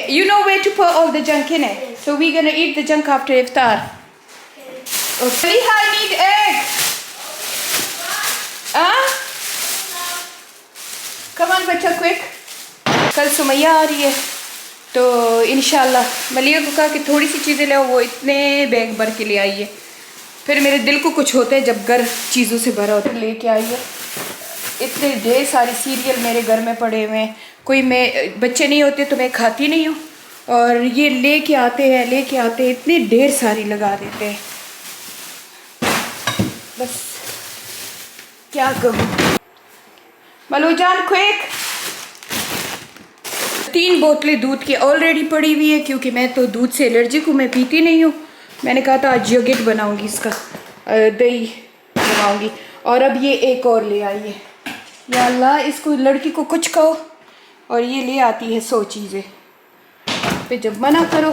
You know where to put all the junk in it. So we're gonna eat the junk after iftar. Okay. Maliha, I need egg. Come on, बच्चा, quick. कल सुमैया आ रही है तो इंशाल्लाह मलिया को कहा कि थोड़ी सी चीज़ें ले आओ, वो इतने बैग भर के ले आई है। फिर मेरे दिल को कुछ होता है जब घर चीज़ों से भरा होता है। लेके आई है इतने ढेर सारे सीरियल मेरे घर में पड़े हुए हैं। कोई मैं बच्चे नहीं होते तो मैं खाती नहीं हूँ, और ये लेके आते हैं इतने ढेर सारी लगा देते हैं। बस क्या कहूँ। मलूजान क्विक, 3 बोतलें दूध की ऑलरेडी पड़ी हुई है, क्योंकि मैं तो दूध से एलर्जिक हूँ, मैं पीती नहीं हूँ। मैंने कहा था आज योगर्ट बनाऊंगी, इसका दही बनाऊंगी। और अब ये एक और ले आई है। या अल्लाह, इसको लड़की को कुछ कहो और ये ले आती है 100 चीज़ें। फिर जब मना करो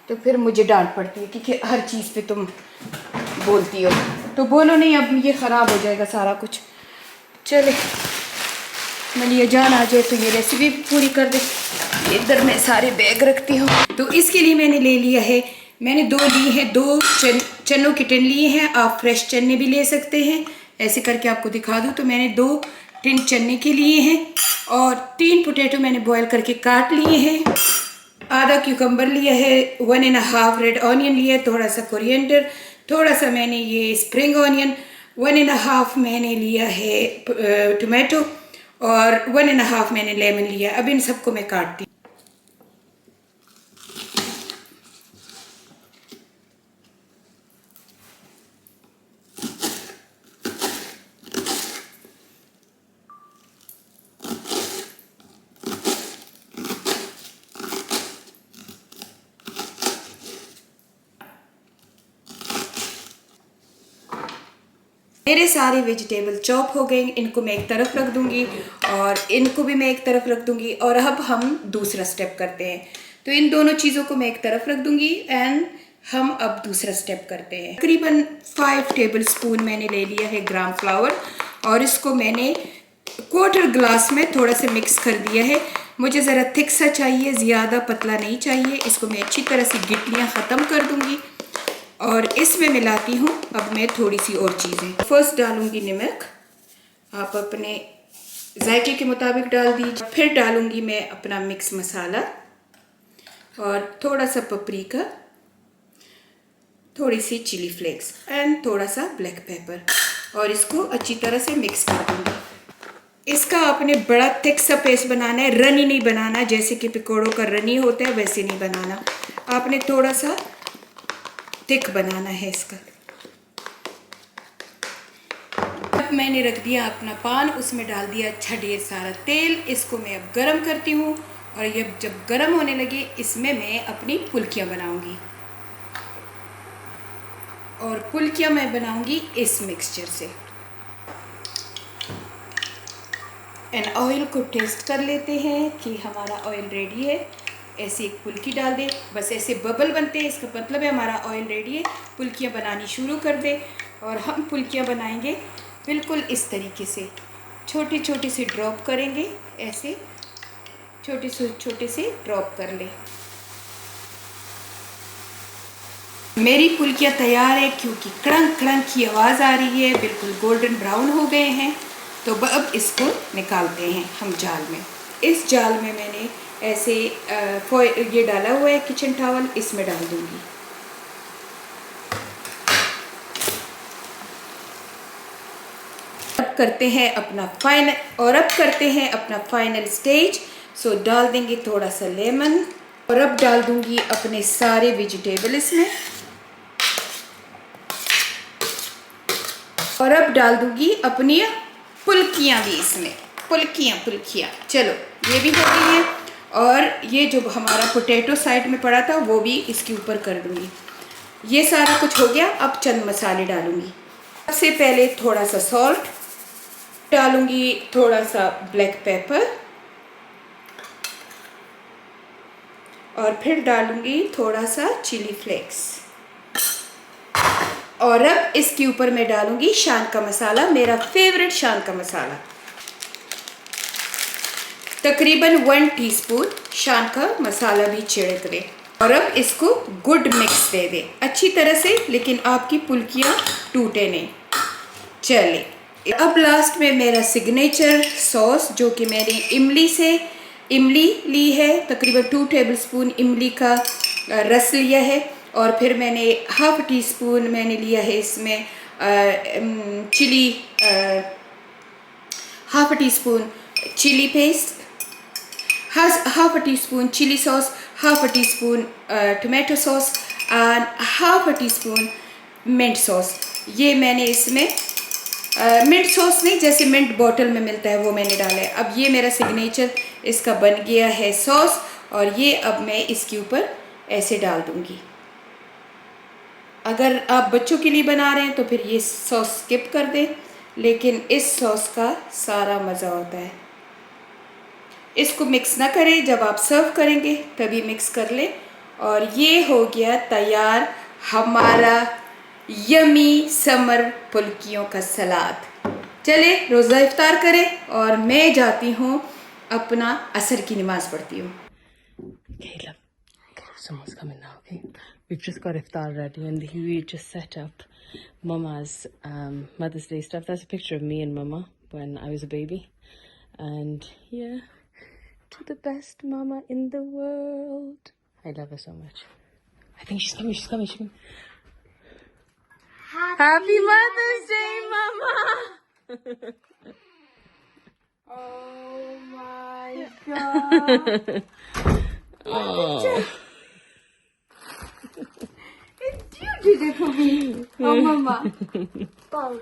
तो फिर मुझे डांट पड़ती है कि हर चीज़ पे तुम बोलती हो। तो बोलो नहीं, अब ये ख़राब हो जाएगा सारा कुछ। चले मलिया जान आ जाए तो ये रेसिपी पूरी कर दे। इधर मैं सारे बैग रखती हूँ। तो इसके लिए मैंने ले लिया है, मैंने 2 लिए हैं, 2 चनों के टिन लिए हैं। आप फ्रेश चने भी ले सकते हैं। ऐसे करके आपको दिखा दूँ तो मैंने 2 टिन चने के लिए हैं, और 3 पोटैटो मैंने बॉयल करके काट लिए हैं। आधा क्यूकम्बर लिया है, 1.5 रेड ऑनियन लिया है, थोड़ा सा कोरिएंडर, थोड़ा सा मैंने ये स्प्रिंग ऑनियन, 1.5 मैंने लिया है टोमेटो, और 1.5 मैंने लेमन लिया। अब इन सबको मैं काटती हूँ। मेरे सारे वेजिटेबल चॉप हो गए, इनको मैं एक तरफ रख दूंगी और इनको भी मैं एक तरफ रख दूंगी। और अब हम दूसरा स्टेप करते हैं। तो इन दोनों चीज़ों को मैं एक तरफ रख दूंगी एंड हम अब दूसरा स्टेप करते हैं। तकरीबन 5 टेबल स्पून मैंने ले लिया है ग्राम फ्लावर, और इसको मैंने 1/4 ग्लास में थोड़ा सा मिक्स कर दिया है। मुझे ज़रा थिक सा चाहिए, ज़्यादा पतला नहीं चाहिए। इसको मैं अच्छी तरह से गिटलियाँ ख़त्म कर दूंगी और इसमें मिलाती हूँ अब मैं थोड़ी सी और चीज़ें। फर्स्ट डालूंगी नमक, आप अपने जायके के मुताबिक डाल दीजिए। फिर डालूंगी मैं अपना मिक्स मसाला और थोड़ा सा पपरिका, थोड़ी सी चिली फ्लेक्स एंड थोड़ा सा ब्लैक पेपर, और इसको अच्छी तरह से मिक्स कर दूंगी। इसका आपने बड़ा थिक सा पेस्ट बनाना है, रनी नहीं बनाना। जैसे कि पकौड़ों का रनी होता है वैसे नहीं बनाना, आपने थोड़ा सा थिक बनाना है इसका। अब मैंने रख दिया अपना पान, उसमें डाल दिया अच्छा ढेर सारा तेल। इसको मैं अब गरम करती हूँ, और ये जब गरम होने लगे इसमें मैं अपनी पुलकियाँ बनाऊंगी। और पुलकियाँ मैं बनाऊंगी इस मिक्सचर से। एंड ऑयल को टेस्ट कर लेते हैं कि हमारा ऑयल रेडी है। ऐसे एक पुलकी डाल दे, बस ऐसे बबल बनते हैं, इसका मतलब है हमारा ऑयल रेडी है। पुलकियाँ बनानी शुरू कर दे, और हम पुलकियाँ बनाएंगे बिल्कुल इस तरीके से। छोटे छोटे से ड्रॉप करेंगे, ऐसे छोटे से ड्रॉप कर ले। मेरी पुलकियाँ तैयार है, क्योंकि कड़ंग कड़ंग की आवाज़ आ रही है, बिल्कुल गोल्डन ब्राउन हो गए हैं। तो अब इसको निकालते हैं हम जाल में। इस जाल में मैंने ऐसे ये डाला हुआ है किचन टॉवल, इसमें डाल दूंगी। अब करते हैं अपना फाइनल स्टेज। सो डाल देंगे थोड़ा सा लेमन, और अब डाल दूंगी अपने सारे वेजिटेबल इसमें, और अब डाल दूंगी अपनी पुलकियाँ भी इसमें। पुलकियाँ चलो, ये भी हो गई है। और ये जो हमारा पोटैटो साइड में पड़ा था वो भी इसके ऊपर कर दूंगी। ये सारा कुछ हो गया। अब चंद मसाले डालूंगी। सबसे पहले थोड़ा सा सॉल्ट डालूंगी, थोड़ा सा ब्लैक पेपर, और फिर डालूंगी थोड़ा सा चिली फ्लेक्स। और अब इसके ऊपर मैं डालूंगी शान का मसाला, मेरा फेवरेट शान का मसाला। तकरीबन 1 टीस्पून शान का मसाला भी छिड़क दें और अब इसको गुड मिक्स दे दें अच्छी तरह से, लेकिन आपकी पुल्कियाँ टूटे नहीं। चले अब लास्ट में मेरा सिग्नेचर सॉस, जो कि मैंने इमली ली है, तकरीबन 2 टेबलस्पून इमली का रस लिया है, और फिर मैंने हाफ टी स्पून मैंने लिया है इसमें chilli, half teaspoon chilli paste, half a teaspoon chili sauce, half a teaspoon tomato sauce and half a teaspoon mint sauce। ये मैंने इसमें मिंट सॉस नहीं, जैसे मिंट बॉटल में मिलता है वो मैंने डाला है। अब ये मेरा सिग्नेचर इसका बन गया है सॉस, और ये अब मैं इसके ऊपर ऐसे डाल दूंगी। अगर आप बच्चों के लिए बना रहे हैं तो फिर ये सॉस स्किप कर दें, लेकिन इस सॉस का सारा मज़ा होता है। इसको मिक्स ना करें, जब आप सर्व करेंगे तभी मिक्स कर लें। और ये हो गया तैयार हमारा यमी समर फुल्कियों का सलाद। चले रोज़ा इफ्तार करें, और मैं जाती हूँ अपना असर की नमाज पढ़ती हूँ। Caleb, someone's coming now, okay? We've just got iftar ready and we just set up Mama's Mother's Day stuff. That's a picture of me and Mama when I was a baby. And yeah, to the best mama in the world. I love her so much. I think she's coming. Happy Mother's Day, Mama! Oh my God! Oh. You did it for me. Oh, Mama. Oh.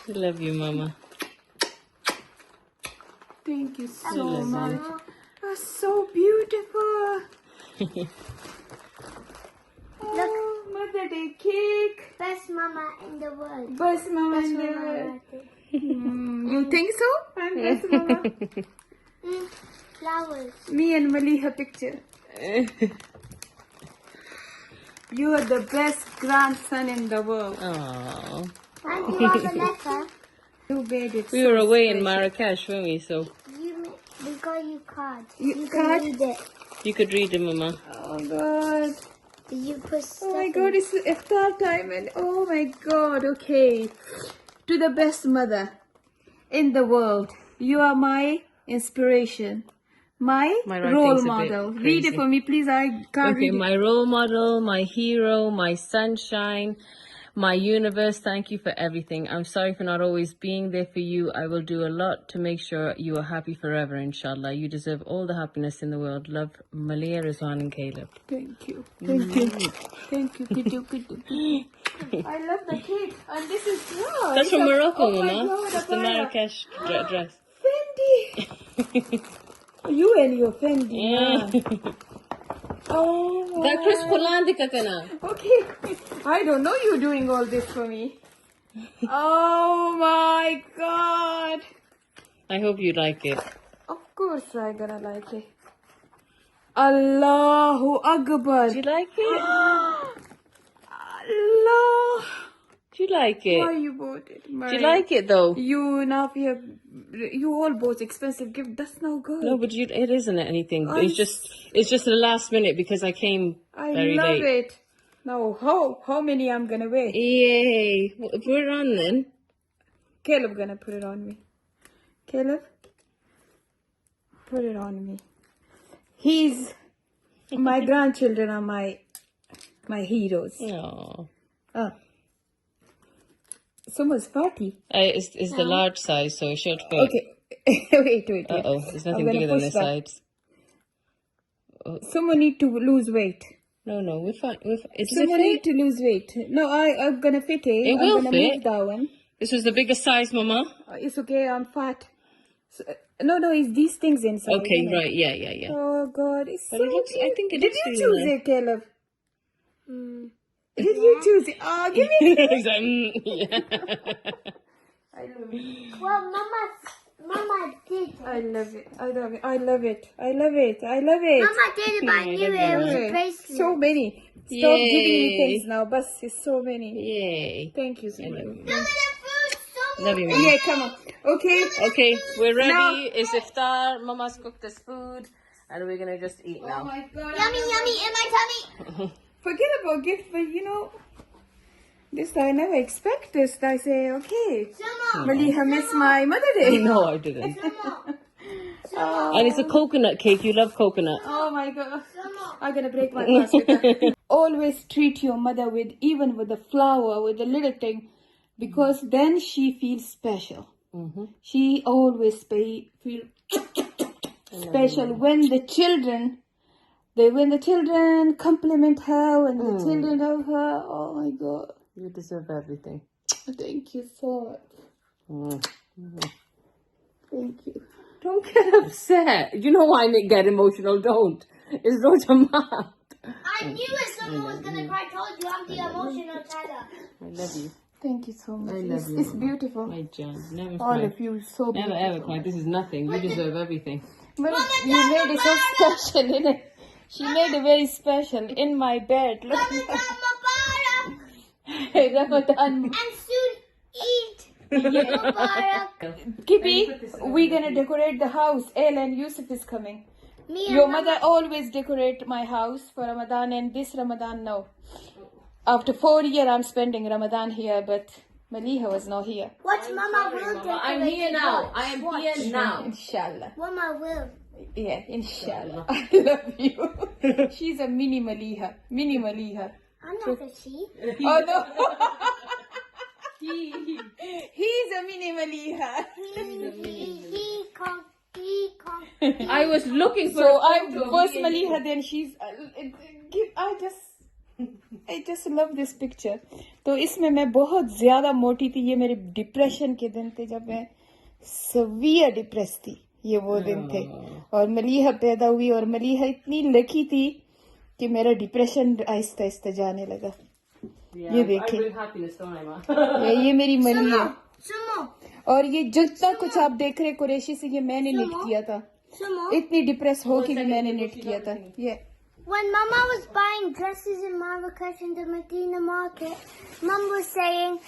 I love you, Mama. Thank you so much. That's so beautiful. Look, Mother Day cake. best mama in the world. Best mama in the Mama world. right there. You think so? I'm best mama. Flowers. Me and Maliha picture. You are the best grandson in the world. Oh. And you have a letter. You made it. We so were away in special. Marrakesh, weren't we? So We got you cards. You You card? can read it. you could read it, Mama. Oh God. You put Oh my stuff God, it's iftar time, and oh my God, okay. To the best mother in the world, you are my inspiration, my My role writing's a bit model. Read crazy. it for me, please. I can't Okay, read my role model, my hero, my sunshine, my universe. Thank you for everything. I'm sorry for not always being there for you. I will do a lot to make sure you are happy forever, inshallah. You deserve all the happiness in the world. Love, Maliha, Rizwan and Caleb. it. Thank you. Thank you. Thank you. Kidu. I love the cake. And this is That's from Morocco, oh my Mama. God, It's the Abaya. Marrakesh dress. Fendi. You and your Fendi. Yeah. Oh That Chris Polandi kakana. Okay. I don't know you doing all this for me. Oh my God. I hope you like it. Of course I'm gonna like it. Allahu Akbar. Do you like it? Allah. Do you like Why it? you bought it? Do you like it though? You now you all bought expensive gift. That's no good. No, but it isn't anything. It's just the last minute because I came I very love late. it. Now how many I'm gonna wear? Yay! Put it on then. Caleb gonna put it on me. Caleb, put it on me. My grandchildren are my heroes. No. Oh. Someone's party. It's the large size, so it should fit. Okay. wait. Uh-oh, there's nothing I'm gonna bigger than push this that. sides. Someone need to lose weight. No, we're fine. Does it Someone fit? need to lose weight. No, I'm gonna fit it. It will I'm gonna fit. move that one. This was the biggest size, Mama. It's okay. I'm fat. So, no, it's these things inside. Okay, isn't it? right, yeah. Oh God, it's But so it looks- I cute. think it Did looks you really choose nice. it, Caleb? Did you choose it? Oh, give me. He's like, yeah. I love it. Well, Mama did it. I love it. I love it. I love it. I love it. I love it. Mama did it, but I knew it was a Okay. bracelet. So many. Stop giving me Yay. things now. But it's so many. Yay. Thank you so I much. love it. Look at the food, so Love you, Mama. Yeah, come on. Okay. Okay, we're ready. Now- It's iftar. Mama's cooked us food, and we're gonna just eat Oh now. my God. Yummy, yummy in my tummy. Forget about gift, but you know, this I never expect this. I say, okay, Sumo. Maliha miss my Mother Day. No, I didn't. Sumo. And it's a coconut cake. You love coconut. Oh my God. Sumo. I'm gonna break my glass with that. Always treat your mother with, even with a flower, with a little thing, because then she feels special. She always feel special when the children compliment her, when the children love her. Oh my God. You deserve everything. Thank you so much. Thank you. Don't get upset. You know why I get emotional. Don't. It's not a mom. I knew it. Someone was gonna cry. Told you I'm the emotional tiger. I love you. Thank you so much. I love you. It's beautiful. My John. Never All cry. of you so Never beautiful. ever cry. This is nothing. You deserve everything. Well, you made it so special, innit? She made it very special in my bed. Look. Ramadan. And soon eat. Mubarak. Kibi, we're gonna decorate the house. El and Yusuf is coming. Me Your and mother always decorate my house for Ramadan, and this Ramadan, no. After 4 years, I'm spending Ramadan here, but Maliha was not here. Watch, Mama will decorate. I'm here now. I am here now. Inshallah. Mama will. Yeah, inshallah. I love you. She's a mini Maliha. Mini Maliha. I'm not a sheep. Oh no. He's a mini Maliha. He can't. I was looking for So a I'm photo of first me and Maliha, then she's. I just love this picture. तो इसमें मैं बहुत ज्यादा मोटी थी. ये मेरे depression के दिन थे जब मैं severe डिप्रेस थी. ये वो दिन थे. और मलीहा पैदा हुई और मलीहा इतनी लकी थी कि मेरा डिप्रेशन आहिस्ता आहिस्ता जाने लगा. Yeah, ये I देखें. bring happiness, don't I, Ma? ये मेरी मलिया. Sumo. और ये जितना कुछ आप देख रहे कुरैशी से, ये मैंने निट किया था. Sumo. इतनी डिप्रेस हो के भी मैंने निट किया था. ये When Mama was buying dresses in Marrakesh in the Medina market, Mum was saying,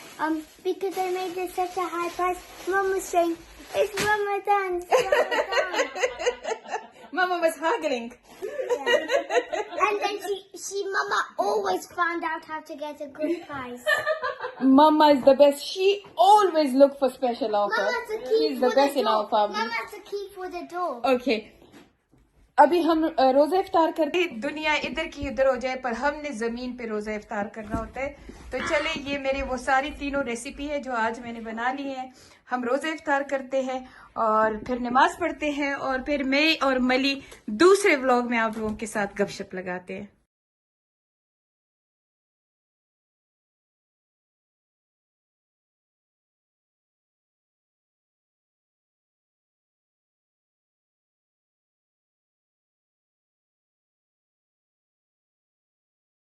because they made it such a high price, Mum was saying, it's Ramadan, it's Ramadan. Mama was haggling. And then Mama always found out how to get a good price. Mama is the best. She always look for special offer. Mama's the key She's for the best the in our door. family. Mama's the key for the door. Okay. अभी हम रोजा इफ्तार करते, दुनिया इधर की उधर हो जाए पर हमने जमीन पे रोजा इफ्तार करना होता है. तो चले, ये मेरे वो सारी तीनों रेसिपी है जो आज मैंने बना ली है. हम रोजा इफ्तार करते हैं और फिर नमाज पढ़ते हैं और फिर मैं और मली दूसरे व्लॉग में आप लोगों के साथ गपशप लगाते हैं.